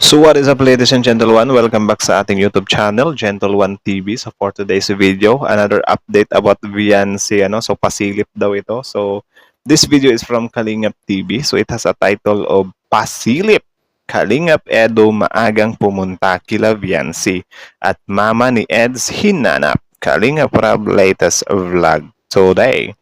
So what is up, ladies and gentlemen? Welcome back sa ating YouTube channel, Gentle One TV. So for today's video, another update about Viancy, so pasilip daw ito. So this video is from Kalingap TV. So it has a title of Pasilip. Kalingap Edo maagang pumunta kila Viancy at mama ni Eds hinanap. Kalingap Rab latest vlog today.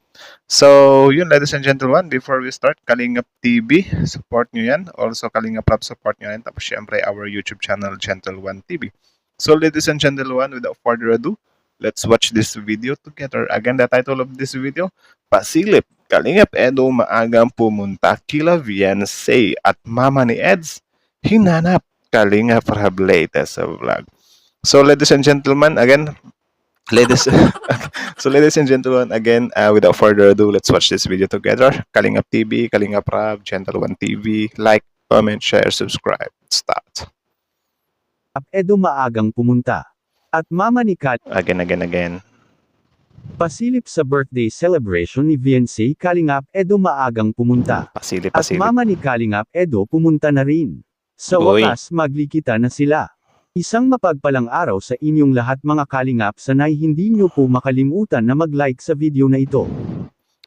So, yun, ladies and gentlemen, before we start, Kalingap TV, support nyo yan. Also, Kalingap Rap, support nyo yan. Tapos, syempre, our YouTube channel, Gentle One TV. So, ladies and gentlemen, without further ado, let's watch this video together. Again, the title of this video, Pasilip, Kalingap Edo maagang pumunta kila Viancy at mama ni Eds, hinanap Kalingap Rap latest vlog. So, ladies and gentlemen, again, ladies ladies and gentlemen, again, without further ado, let's watch this video together. Kalingap TV, Kalingap Rab, Gentle One TV. Like, comment, share, subscribe. Start. Edo maagang pumunta. At mama ni Kat, Again. pasilip sa birthday celebration ni Viancy Kalingap Edo maagang pumunta. Pasilip. At mama ni Kalingap Edo pumunta na rin. Sa Uy. wakas maglikita na sila. Isang mapagpalang araw sa inyong lahat mga Kalingap, sanay hindi nyo po makalimutan na mag-like sa video na ito.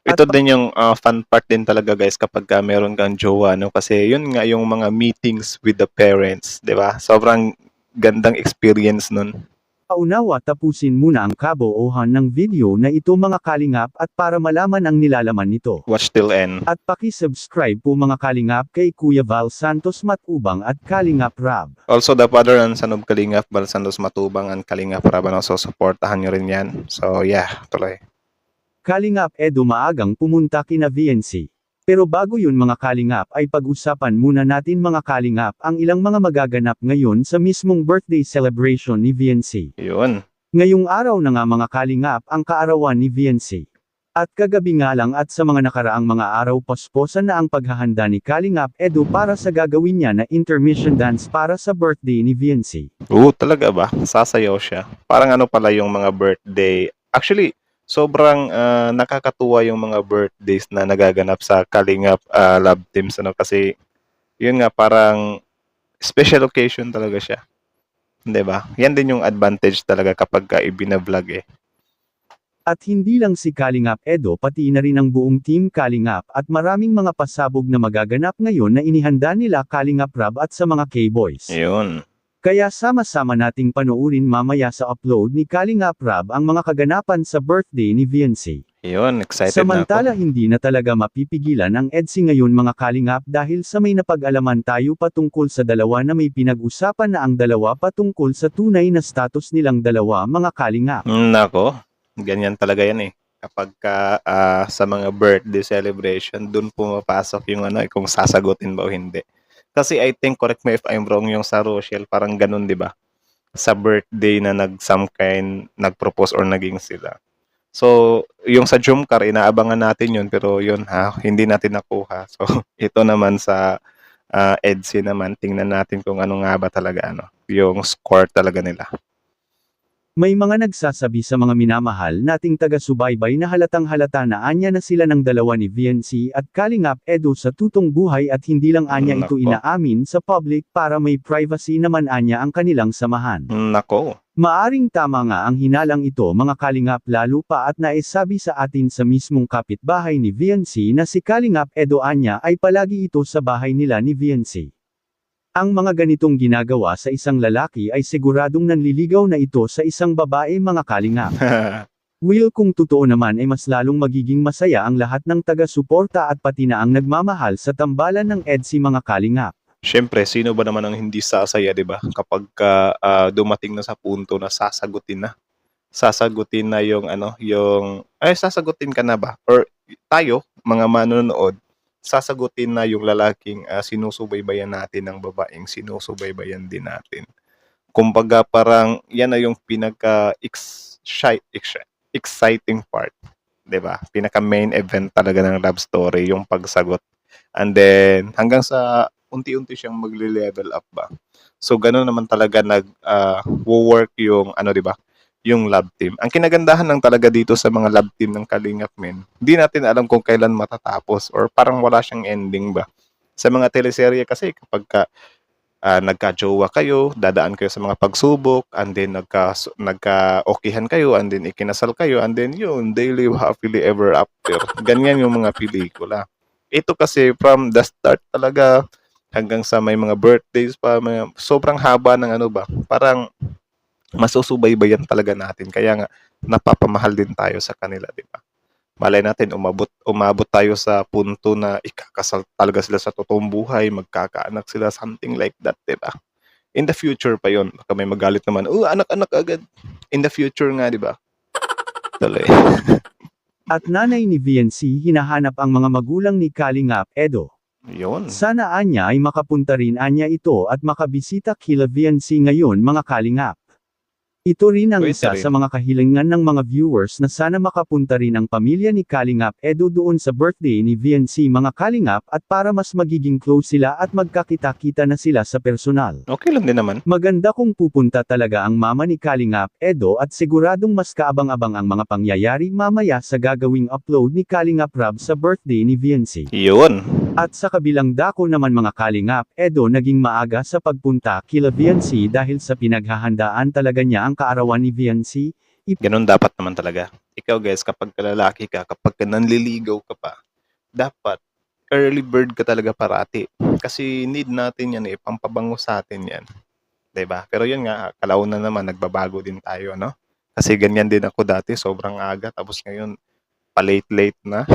Ito din yung fun part din talaga, guys, kapag meron kang jowa, no? Kasi yun nga yung mga meetings with the parents, di ba? Sobrang gandang experience nun. Paunawa, tapusin muna ang kaboohan ng video na ito mga Kalingap at para malaman ang nilalaman nito. Watch till end. At paki-subscribe po mga Kalingap kay Kuya Val Santos Matubang at Kalingap Rab. Also, the father and son of Kalingap, Val Santos Matubang and Kalingap Rab, so supportahan nyo rin yan. So, yeah, tuloy. Kalingap Edo maagang pumunta kina Viancy. Pero bago yun mga Kalingap ay pag-usapan muna natin mga Kalingap ang ilang mga magaganap ngayon sa mismong birthday celebration ni Viancy. Yun. Ngayong araw na nga mga Kalingap ang kaarawan ni Viancy. At kagabi nga lang at sa mga nakaraang mga araw pasposan na ang paghahanda ni Kalingap Edo para sa gagawin niya na intermission dance para sa birthday ni Viancy. Talaga ba? Sasayaw siya. Parang ano pala yung mga birthday. Actually, sobrang nakakatuwa yung mga birthdays na nagaganap sa Kalingap Love Teams, kasi yun nga parang special occasion talaga siya. 'Di ba? Yan din yung advantage talaga kapag ibina-vlog eh. At hindi lang si Kalingap Edo pati na rin ang buong team Kalingap at maraming mga pasabog na magaganap ngayon na inihanda nila Kalingap Rab at sa mga K-Boys. Yun. Kaya sama-sama nating panoorin mamaya sa upload ni Kalingap Rab ang mga kaganapan sa birthday ni Viancy. Yun, excited Samantala na ako. hindi na talaga mapipigilan ang EDSI ngayon mga Kalingap dahil sa may napag-alaman tayo patungkol sa dalawa na may pinag-usapan na ang dalawa patungkol sa tunay na status nilang dalawa mga Kalingap. Nako, ganyan talaga yan eh. Kapag sa mga birthday celebration, dun pumapasok yung kung sasagutin ba o hindi. Kasi I think, correct me if I'm wrong, yung sa Rochelle, parang ganun, di ba? Sa birthday na some kind, nag-propose or naging sila. So, yung sa Jumcar, inaabangan natin yun, pero yun hindi natin nakuha. So, ito naman sa EDSI naman, tingnan natin kung ano nga ba talaga, yung score talaga nila. May mga nagsasabi sa mga minamahal nating taga-subaybay na halatang halata na anya na sila ng dalawa ni Viancy at Kalingap Edo sa tutong buhay at hindi lang anya ito Nako. inaamin sa public para may privacy naman anya ang kanilang samahan. Nako. Maaring tama nga ang hinalang ito mga Kalingap lalo pa at naisabi sa atin sa mismong kapitbahay ni Viancy na si Kalingap Edo anya ay palagi ito sa bahay nila ni Viancy. Ang mga ganitong ginagawa sa isang lalaki ay siguradong nanliligaw na ito sa isang babae mga Kalingap. Will kung totoo naman ay mas lalong magiging masaya ang lahat ng taga-suporta at pati na ang nagmamahal sa tambalan ng EDSI mga Kalingap. Siyempre, sino ba naman ang hindi sasaya, 'di ba? Kapag dumating na sa punto na sasagutin na. Sasagutin na yung sasagutin ka na ba? Or tayo, mga manonood, sasagutin na yung lalaking sinusubaybayan natin ng babaeng sinusubaybayan din natin. Kumbaga parang yan na yung exciting part, 'di ba? Pinaka main event talaga ng love story, yung pagsagot. And then hanggang sa unti-unti siyang magle-level up ba. So ganoon naman talaga work yung 'di ba? Yung love team. Ang kinagandahan lang talaga dito sa mga love team ng Kalingap Men, hindi natin alam kung kailan matatapos or parang wala siyang ending ba. Sa mga teleserye kasi kapag nagka-jowa kayo, dadaan kayo sa mga pagsubok, and then nagka-okihan kayo, and then ikinasal kayo, and then yun, they live happily ever after. Ganyan yung mga pelikula. Ito kasi from the start talaga hanggang sa may mga birthdays pa, sobrang haba ng ano ba, parang masusubaybayan talaga natin. Kaya nga, napapamahal din tayo sa kanila, di ba? Malay natin, umabot tayo sa punto na ikakasal talaga sila sa totoong buhay, magkakaanak sila, something like that, di ba? In the future pa yon, baka may magalit naman, anak-anak agad. In the future nga, di ba? Tuloy. At nanay ni VNC hinahanap ang mga magulang ni Kalingap Edo. Yun. Sana anya ay makapunta rin anya ito at makabisita kila VNC ngayon mga Kalingap. Ito rin ang Pwede isa rin. sa mga kahilingan ng mga viewers na sana makapunta rin ang pamilya ni Kalingap Edo doon sa birthday ni VNC mga Kalingap at para mas magiging close sila at magkakita-kita na sila sa personal. Okay lang din naman. Maganda kung pupunta talaga ang mama ni Kalingap Edo at siguradong mas kaabang-abang ang mga pangyayari mamaya sa gagawing upload ni Kalingap Rab sa birthday ni VNC. Yun. At sa kabilang dako naman mga Kalingap Edo naging maaga sa pagpunta kila VNC dahil sa pinaghahandaan talaga niya ang kaarawan ni VNC. Ganun dapat naman talaga. Ikaw guys, kapag lalaki ka, kapag nanliligaw ka pa, dapat early bird ka talaga parati. Kasi need natin yan eh, pampabango sa atin yan. 'Di ba? Pero yun nga, kalaunan naman, nagbabago din tayo, no? Kasi ganyan din ako dati, sobrang aga, tapos ngayon, pa-late-late na.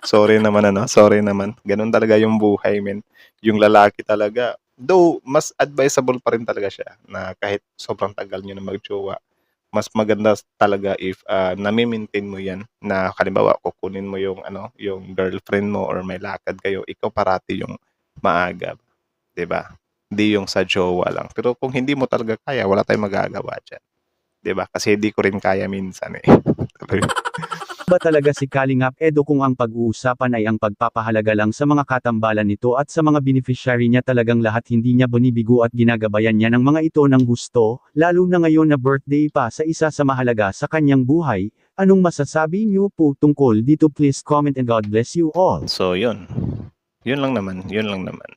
Sorry naman, sorry naman. Ganun talaga yung buhay, men. Yung lalaki talaga, though, mas advisable pa rin talaga siya na kahit sobrang tagal nyo na mag-jowa, mas maganda talaga if nami-maintain mo yan na halimbawa kukunin mo yung yung girlfriend mo or may lakad kayo, ikaw parati yung maaga, 'di ba? Hindi yung sa jowa lang. Pero kung hindi mo talaga kaya, wala tayong magagawa diyan, 'di ba? Kasi hindi ko rin kaya minsan eh. Ba talaga si Kalingap Edo kung ang pag-uusapan ay ang pagpapahalaga lang sa mga katambalan nito at sa mga beneficiary niya talagang lahat hindi niya binibigo at ginagabayan niya ng mga ito ng gusto, lalo na ngayon na birthday pa sa isa sa mahalaga sa kanyang buhay. Anong masasabi niyo po tungkol dito? Please comment and God bless you all. So yun. Yun lang naman, yun lang naman.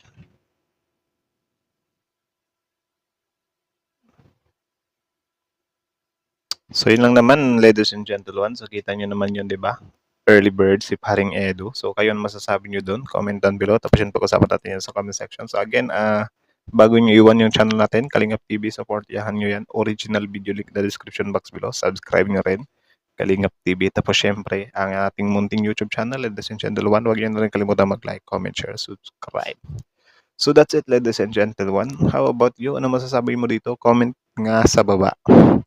So yun lang naman, ladies and gentlemen. So kita nyo naman yun, di ba? Early bird si Paring Edu. So kayo ano masasabi nyo doon? Comment down below. Tapos yun pag-usapan natin yan sa comment section. So again, bago nyo iwan yung channel natin, Kalingap TV, supportiyahan nyo yan. Original video link na description box below. Subscribe nyo rin. Kalingap TV. Tapos syempre, ang ating munting YouTube channel, ladies and gentlemen. Huwag nyo na rin kalimutan mag-like, comment, share, subscribe. So that's it, ladies and gentlemen. How about you? Ano masasabi mo dito? Comment nga sa baba.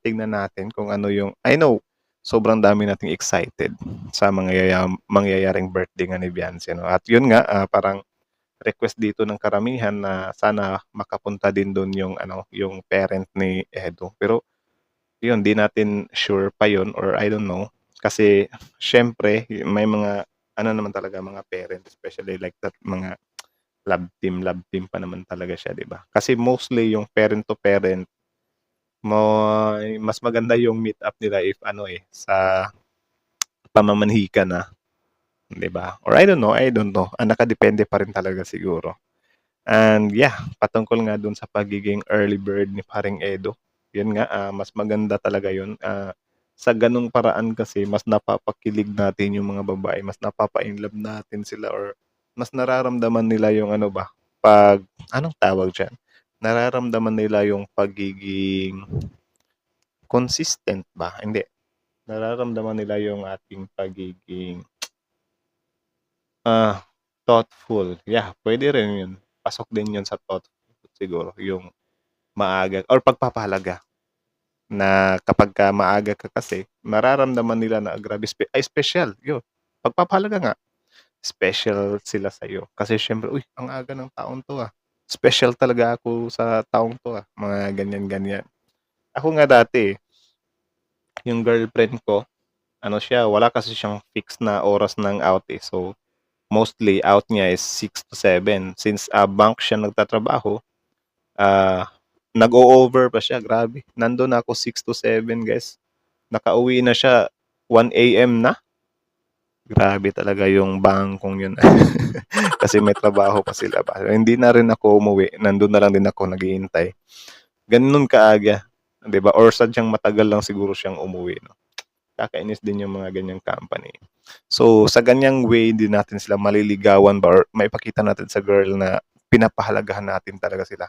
Tignan natin kung ano yung... I know, sobrang dami nating excited sa mangyayaring birthday nga ni Beyonce. No? At yun nga, parang request dito ng karamihan na sana makapunta din doon yung parent ni Edo. Pero yun, di natin sure pa yun or I don't know. Kasi syempre, may mga naman talaga mga parents, especially like that mga love team pa naman talaga siya, 'di ba? Kasi mostly yung parent to parent mas maganda yung meet up nila if sa pamamanhika na, 'di ba? Or I don't know. Nakadepende pa rin talaga siguro. And yeah, patungkol nga dun sa pagiging early bird ni Paring Edo. Yun nga, mas maganda talaga yun. Sa ganung paraan kasi, mas napapakilig natin yung mga babae, mas napapa-inlove natin sila or mas nararamdaman nila yung anong tawag dyan? Nararamdaman nila yung pagiging consistent ba? Hindi. Nararamdaman nila yung ating pagiging thoughtful. Yeah, pwede rin yun. Pasok din yun sa thoughtful siguro. Yung maaga or pagpapahalaga na kapag ka maaga ka kasi, nararamdaman nila na grabe special. Yun. Pagpapahalaga nga. Special sila sa'yo. Kasi syempre, uy, ang aga ng taon to Special talaga ako sa taong to Mga ganyan-ganyan. Ako nga dati, yung girlfriend ko, wala kasi siyang fixed na oras ng out eh. So, mostly out niya is 6 to 7. Since bank siya nagtatrabaho, nag-o-over pa siya. Grabe. Nandun ako 6 to 7, guys. Nakauwi na siya 1 a.m. na. Grabe talaga yung bangkong yun. Kasi may trabaho pa sila ba. Hindi na rin ako umuwi, nandun na lang din ako naghihintay. Gano'n kaaga, 'di ba? Or sadyang matagal lang siguro siyang umuwi 'no. Kakainis din yung mga ganyang company. So, sa ganyang way din natin sila maliligawan ba or maipakita natin sa girl na pinapahalagahan natin talaga sila.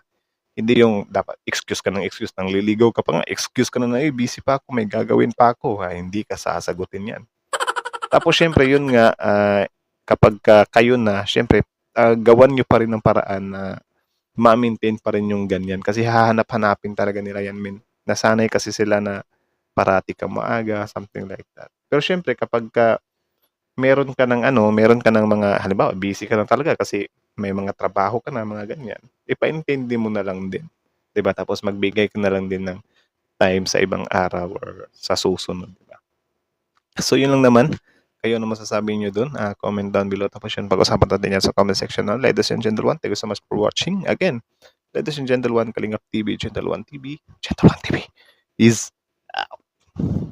Hindi yung dapat excuse ng liligaw ka pa nga, excuse ka na, "Eh, busy pa ako, may gagawin pa ako." Hindi ka sasagutin 'yan. Tapos siyempre yun nga, kapagka kayo na siyempre, gawan niyo pa rin ng paraan na ma-maintain pa rin yung ganyan kasi hahanap-hanapin talaga nila yan min. Nasanay kasi sila na parati kang maaga, something like that. Pero siyempre kapagka meron ka ng mga halimbawa busy ka na talaga kasi may mga trabaho ka na, mga ganyan, ipaintindi mo na lang din, 'di ba? Tapos magbigay ka na lang din ng time sa ibang araw or sa susunod, 'di ba? So yun lang naman. Kayo ano masasabi niyo dun? Comment down below tapos yun pag-usapan natin yan sa comment section. No? Ladies and gentlemen, thank you so much for watching. Again, ladies and gentlemen, Kalingap TV, Gentle One TV is out.